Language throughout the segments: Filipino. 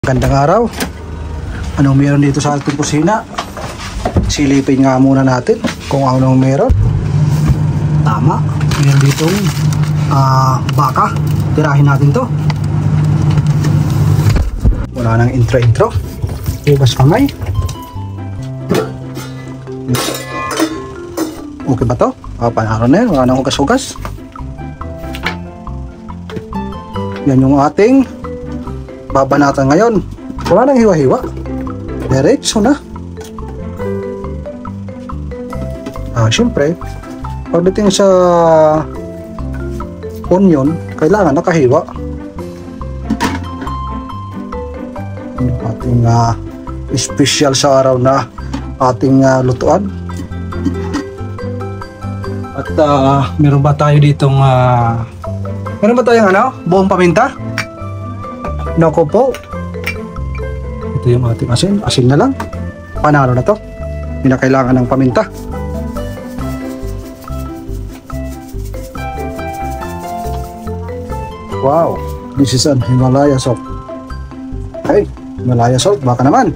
Gandang araw. Anong meron dito sa ating kusina? Silipin nga muna natin kung anong meron. Tama, meron ditong baka. Tirahin natin to. Wala nang intro. Hugas kamay. Okay ba to? Panaro na yan. Wala nang hugas-hugas. Yan yung ating babanatan ngayon. Wala nang hiwa-hiwa. Diretso na. Siyempre, pagdating sa onion, kailangan nakahiwa. Yung ating special sa araw na ating lutuan. At meron ba tayo ditong meron ba tayong buong paminta? Nako po. Ito yung ating asin. Asin na lang. Panalo na to. Hindi na kailangan ng paminta. Wow. This is an Himalaya salt. Okay. Himalaya salt. Baka naman.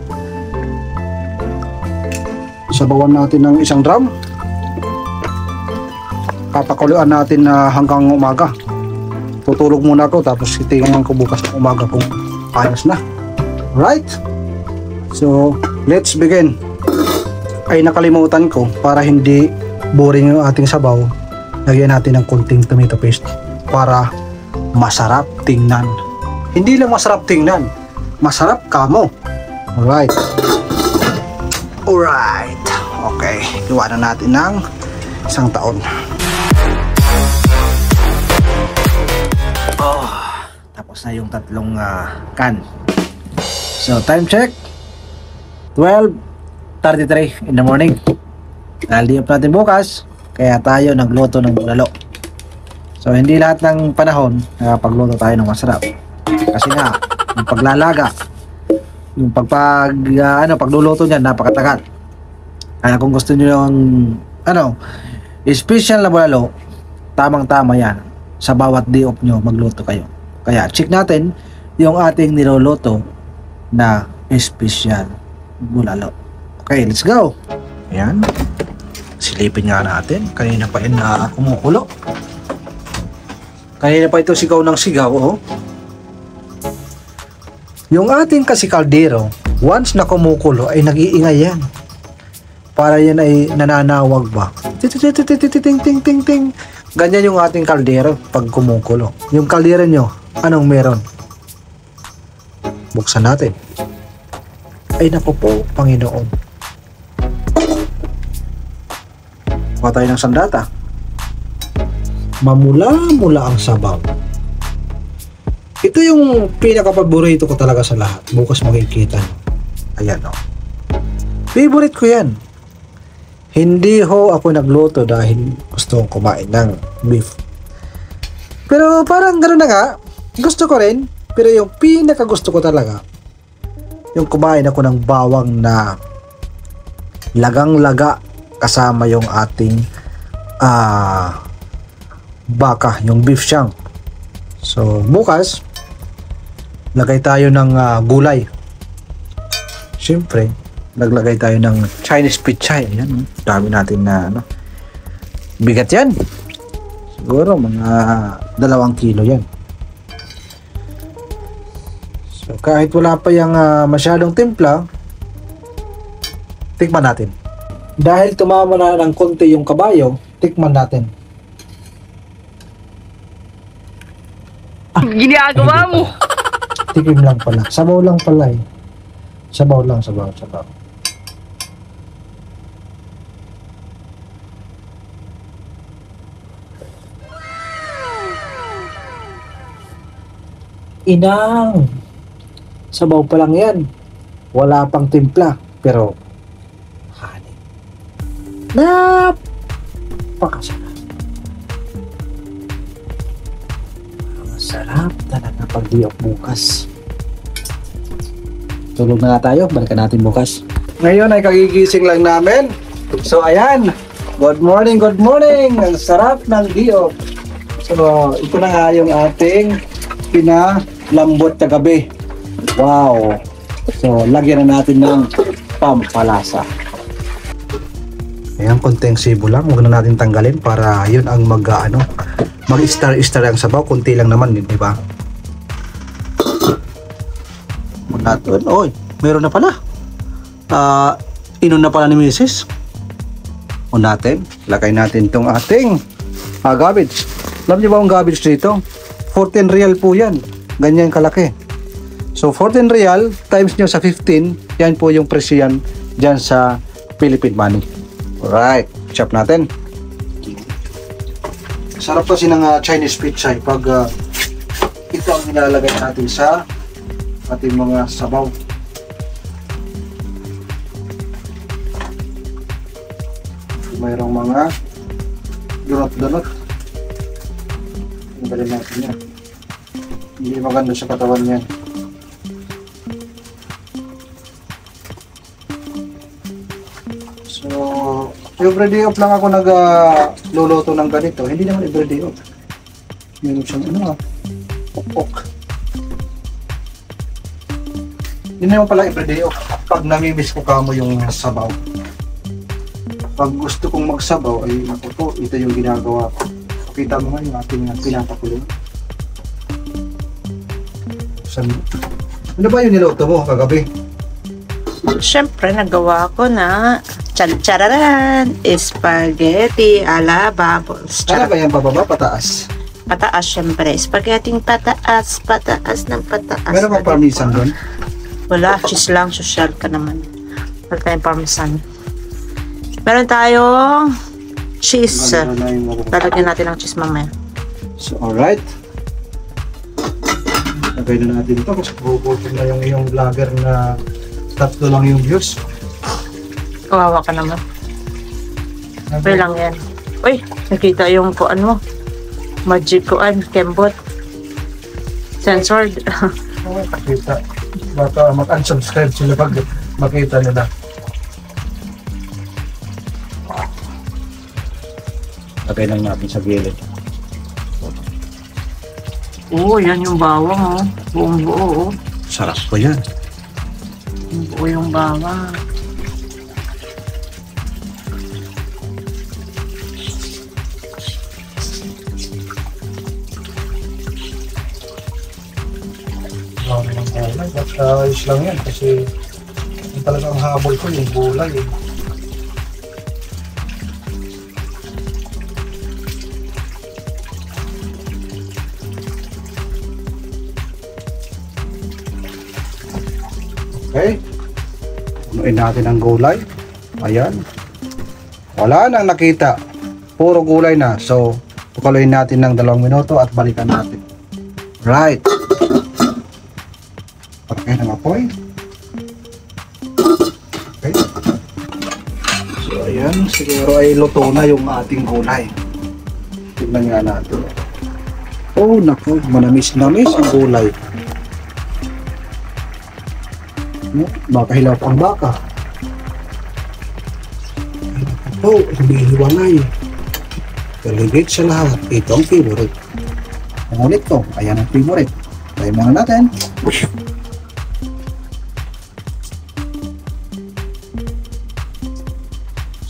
Sabawan natin ng 1 drum. Papakuluan natin hanggang umaga. Tutulog muna ako tapos titingnan ko bukas ng umaga kung ayos na. Right? So, let's begin. Ay nakalimutan ko, para hindi boring yung ating sabaw, lagyan natin ng konting tomato paste para masarap tingnan. Hindi lang masarap tingnan, masarap kamo. Alright. Alright. Okay, iwanan natin ng 1 taon. Tapos na yung 3 can. So time check 12:33 in the morning. Dahil di up natin bukas, kaya tayo nagluto ng bulalo. So hindi lahat ng panahon pagluto tayo ng masarap. Kasi nga yung paglalaga, yung pagluluto niyan napakatagal. Kaya kung gusto niyo yung special na bulalo, tamang-tama yan. Sa bawat day off nyo, magluto kayo. Kaya check natin yung ating niluluto na special bulalo. Okay, let's go. Ayan. Silipin nga natin. Kanina pa yun na kumukulo. Kanina pa ito sigaw ng sigaw. Oh. Yung ating kasi kaldero, once na kumukulo ay nag-iingay yan. Para yan ay nananawag ba? Ting-ting-ting-ting-ting-ting. Ganyan yung ating kaldero pag kumukulo. Yung kaldero nyo, anong meron? Buksan natin. Ay naku po, Panginoon. Kuha tayo ng sandata. Mamula-mula ang sabaw. Ito yung pinaka-paborito ko talaga sa lahat. Bukas makikita nyo. Ayan o. Favorite ko yan. Hindi ho ako nagluto dahil gusto kong kumain ng beef. Pero parang gano'n na nga. Gusto ko rin. Pero yung pinaka gusto ko talaga, yung kumain ako ng bawang na lagang-laga kasama yung ating baka, yung beef shank. So bukas, lagay tayo ng gulay. Siyempre, naglagay tayo ng Chinese pichay. Ayan, dami natin na bigat yan. Siguro mga 2 kilo yan. So kahit wala pa yung masyadong timpla, tikman natin. Dahil tumama na ng konti yung kabayo, tikman natin. Ginagawa mo. Tikim lang pala. Sabaw lang pala eh. Sabaw lang. Inang! Sabaw pa lang yan. Wala pang timpla. Pero, honey. Napakasarap. Masarap talaga pag di off bukas. Tulog na nga tayo. Balikan natin bukas. Ngayon ay kagigising lang namin. So, ayan. Good morning. Ang sarap ng di off. So, ito na nga yung ating pinalambot na gabi. Wow! So, lagyan na natin ng pampalasa. Ayan, konting sibo lang. Huwag na natin tanggalin para yun ang mag-star-star ang sabaw. Kunti lang naman din, di ba? Muna natin. Oy, meron na pala. Inon na pala ni Mrs. Muna natin. Lagay natin itong ating garbage. Alam niyo ba ang garbage dito? 14 real po yan. Ganyan kalaki. So, 14 real times nyo sa 15, yan po yung presyo yan dyan sa Philippine money. Alright, chop natin. Sarap kasi ng Chinese pizza pag ito ang nilalagay natin sa ating mga sabaw. Mayroong mga donut-donut. Tanggalin natin yan. Hindi maganda sa katawan yan. So, everyday off lang ako nagluluto ng ganito. Hindi naman everyday off. Meron siyang pok-pok. Hindi naman pala everyday off. Pag namimiss ko kamo yung sabaw. Pag gusto kong magsabaw, ay ako po, ito yung ginagawa ko. Kita mo nga yung ating pinapakulo. Ano ba yung niluto mo kagabi? Siyempre, nagawa ko na Chararan! Spaghetti ala bubbles. Ano ba yan, pababa, pataas? Pataas, siyempre. Spaghetti pataas, pataas ng pataas. Meron bang parmesan doon? Wala, cheese lang. Social ka naman. Wala tayong parmesan. Meron tayong cheese. Lalagyan natin ng cheese mamaya. So, alright. Lagay na natin ito kasi bubukod na yung iyong vlogger na tatlo lang yung views. Kawawa ka naman. Okay lang yan. Uy, nakita yung kuan mo. Magic kuan, kembot. Censored. Nakita. Baka mag-unsubscribe sila pag makita nila. Lagay lang natin sa gilid. Oo, yan yung bawang, oh. Buong buo, oh. Sarap po yan. Buo yung bawang. Marami ng gulay. But ayos lang yan kasi yung talagang habol ko yung gulay. Okay. Punuin natin ang gulay. Ayan. Wala nang nakita. Puro gulay na. So, pakuloyin natin ng 2 minuto at balikan natin. Right. Pakay ng apoy. Okay. So, ayan. Siguro ay luto na yung ating gulay. Tignan nga natin. Oh, naku. Manamis-namis ang gulay. Makahilaw ang baka. Ito, humihiwalay. Kaligid sa lahat. Ito ang favorite. Ngunit ko, ayan ang favorite. Try muna natin.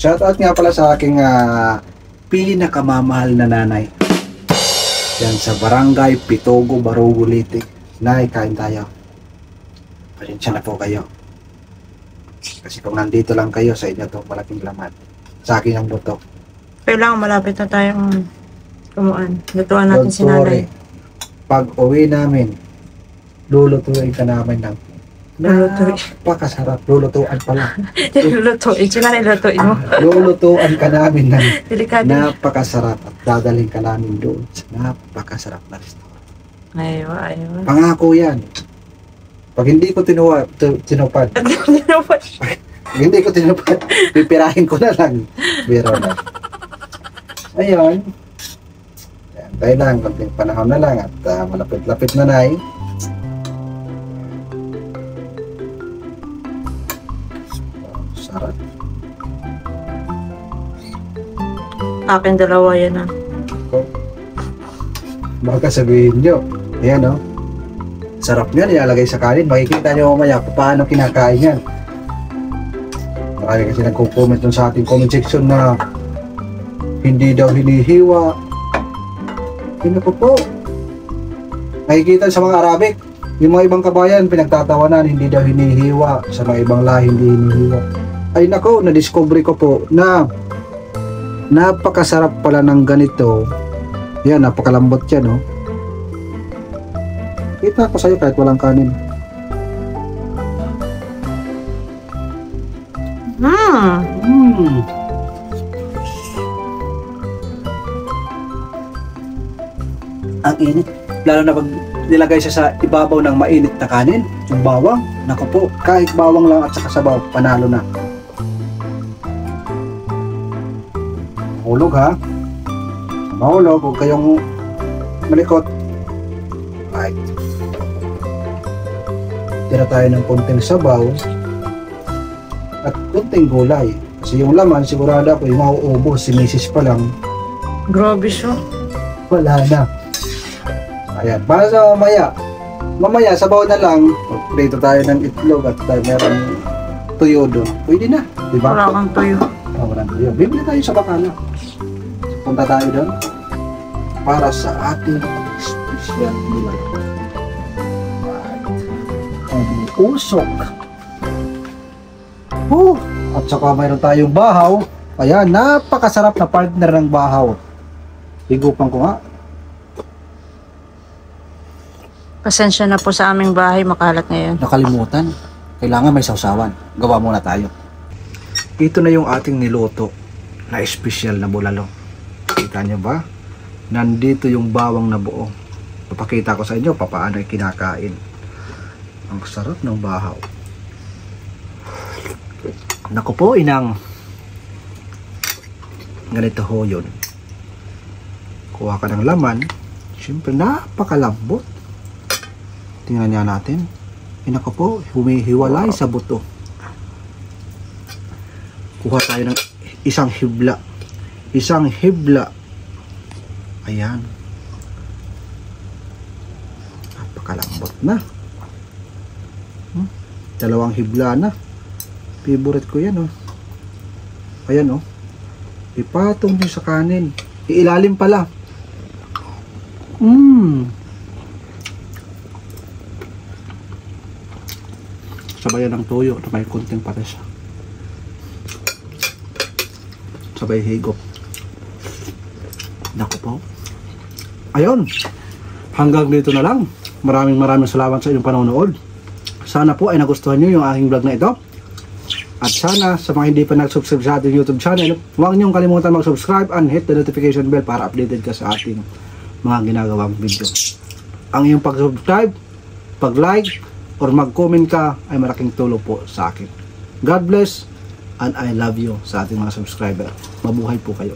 Shoutout nga pala sa aking pinakamamahal na nanay. Yan sa Barangay Pitogo, Barugo, Leyte. Nay, kain tayo. Pasensya na po kayo. Kasi kung nandito lang kayo, sa inyo itong malaking laman. Sa akin ang buto. Kailangan malapit na tayong kumuan. Lutuan natin si nanay. Pag uwi namin, lulutuin ka namin ng Lulutuin. napakasarap. Lulutuan pala. Lulutuin. Sila nilulutuin mo. Lulutuan ka namin ng Delikado. napakasarap at dadalhin ka namin doon sa napakasarap na restaurant. Aywa, aywa. Pangako yan. Pag hindi ko tinupad, pag hindi ko tinupad, pipirahin ko na lang. Biro na. Ayun. Tayo lang, konting panahon na lang at malapit-lapit na na eh. Sarap. Akin dalawa yan ah. Baka sabihin nyo, ayan o, Sarap yan, ilalagay sa kanin. Makikita nyo mamaya kung paano kinakain yan. Marami kasi nagko-comment dun sa ating comment section na hindi daw hinihiwa. Hindi po. Nakikita sa mga Arabic, yung mga ibang kabayan pinagtatawanan, hindi daw hinihiwa. Sa mga ibang lahi, hindi hinihiwa. Ay nako, na-discover ko po na napakasarap pala ng ganito. Yan, napakalambot yan, no? Kita ko sa'yo kahit walang kanin. Ang init. Lalo na pag nilagay siya sa ibabaw ng mainit na kanin, yung bawang, naku po, kahit bawang lang at saka sabaw, panalo na. Mahulog ha. Mahulog, huwag kayong malikot. Right. Tira tayo ng konting sabaw at konting gulay. Kasi yung laman, sigurado ako yung mauubos, si Mrs. pa lang. Grabe siya. Wala na. Ayan, para sa mamaya. Mamaya, sabaw na lang. Prito tayo ng itlog at meron tuyo doon. Pwede na, di ba? Wala kang tuyo. Walang tuyo. Bibili tayo sa bakala. Punta tayo doon para sa ating special meal. Ang usok. At saka mayroon tayong bahaw. Ayan, napakasarap na partner ng bahaw. Higupan ko nga. Pasensya na po sa aming bahay, makalat ngayon. Nakalimutan. Kailangan may sausawan. Gawa muna tayo. Ito na yung ating niluto na espesyal na bulalo. Kita nyo ba? Nandito yung bawang na buo. Papakita ko sa inyo paano yung kinakain. Ang sarap ng bahaw. Naku po, inang. Ganito ho yun. Kuha ka ng laman. Siyempre, napakalambot. Tingnan niya natin. Naku po, humihiwalay sa buto. Kuha tayo ng isang hibla. Isang hibla. Ayan. Napakalambot na. Dalawang hibla na. Favorite ko yan, oh. Ayan, oh. Ipatong nyo sa kanin. Iilalim pala. Sabayan ng tuyo na may kunting pares. Sabay higop. Naku po. Ayun. Hanggang dito na lang. Maraming salamat sa inyong panonood. Sana po ay nagustuhan nyo yung aking vlog na ito. At sana sa mga hindi pa nag-subscribe sa ating YouTube channel, huwag niyong kalimutan mag-subscribe and hit the notification bell para updated ka sa ating mga ginagawang video. Ang iyong pag-subscribe, pag-like, or mag-comment ka ay malaking tulong po sa akin. God bless and I love you sa ating mga subscriber. Mabuhay po kayo.